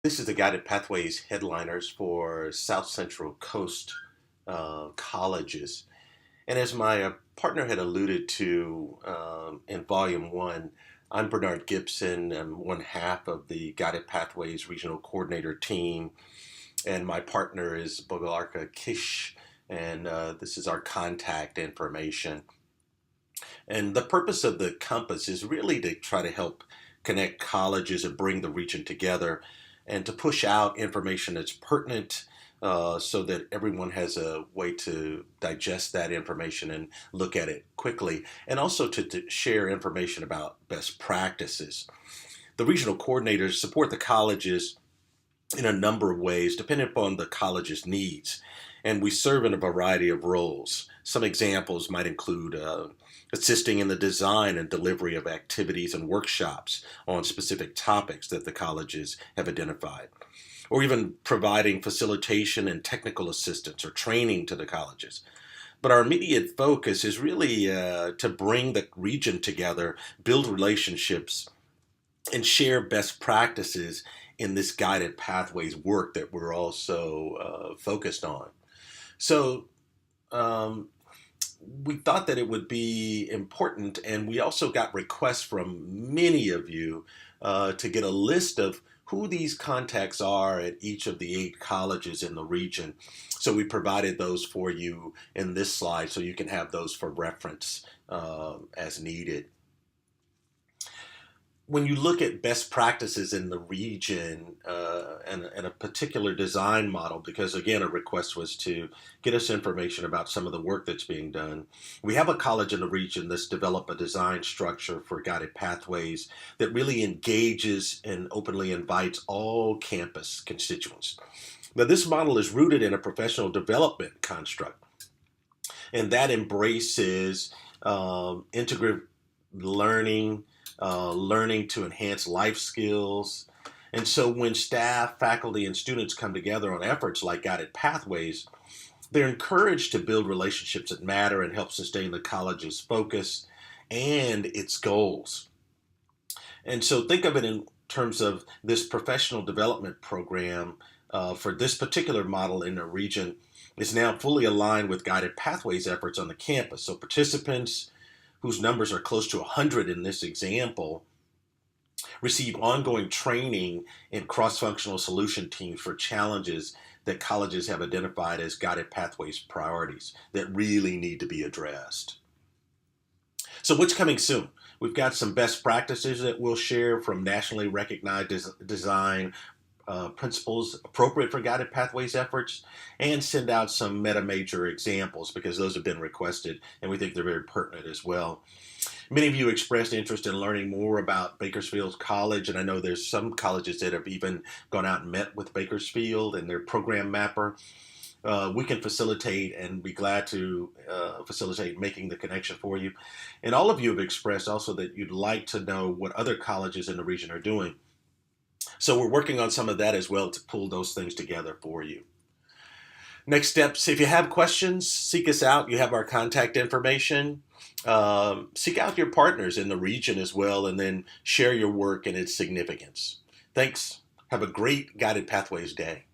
This is the Guided Pathways headliners for South Central Coast colleges. And as my partner had alluded to in Volume 1, I'm Bernard Gibson. I'm one half of the Guided Pathways Regional Coordinator team, and my partner is Bogalarka Kish, and this is our contact information. And the purpose of the Compass is really to try to help connect colleges and bring the region together and to push out information that's pertinent so that everyone has a way to digest that information and look at it quickly, and also to share information about best practices. The regional coordinators support the colleges in a number of ways, depending upon the college's needs. And we serve in a variety of roles. Some examples might include assisting in the design and delivery of activities and workshops on specific topics that the colleges have identified, or even providing facilitation and technical assistance or training to the colleges. But our immediate focus is really to bring the region together, build relationships, and share best practices in this guided pathways work that we're also focused on. So um, we thought that it would be important, and we also got requests from many of you to get a list of who these contacts are at each of the 8 colleges in the region. So we provided those for you in this slide so you can have those for reference as needed. When you look at best practices in the region and a particular design model, because again, a request was to get us information about some of the work that's being done, we have a college in the region that's developed a design structure for guided pathways that really engages and openly invites all campus constituents. Now, this model is rooted in a professional development construct, and that embraces integrative learning, learning to enhance life skills. And so when staff, faculty, and students come together on efforts like Guided Pathways, they're encouraged to build relationships that matter and help sustain the college's focus and its goals. And so think of it in terms of this professional development program for this particular model in the region is now fully aligned with Guided Pathways efforts on the campus. So participants whose numbers are close to 100 in this example, receive ongoing training in cross-functional solution teams for challenges that colleges have identified as Guided Pathways priorities that really need to be addressed. So what's coming soon? We've got some best practices that we'll share from nationally recognized design principles appropriate for Guided Pathways efforts, and send out some meta-major examples because those have been requested and we think they're very pertinent as well. Many of you expressed interest in learning more about Bakersfield College, and I know there's some colleges that have even gone out and met with Bakersfield and their program mapper. We can facilitate and be glad to facilitate making the connection for you. And all of you have expressed also that you'd like to know what other colleges in the region are doing. So we're working on some of that as well to pull those things together for you. Next steps, if you have questions, seek us out. You have our contact information. Seek out your partners in the region as well, and then share your work and its significance. Thanks. Have a great Guided Pathways day.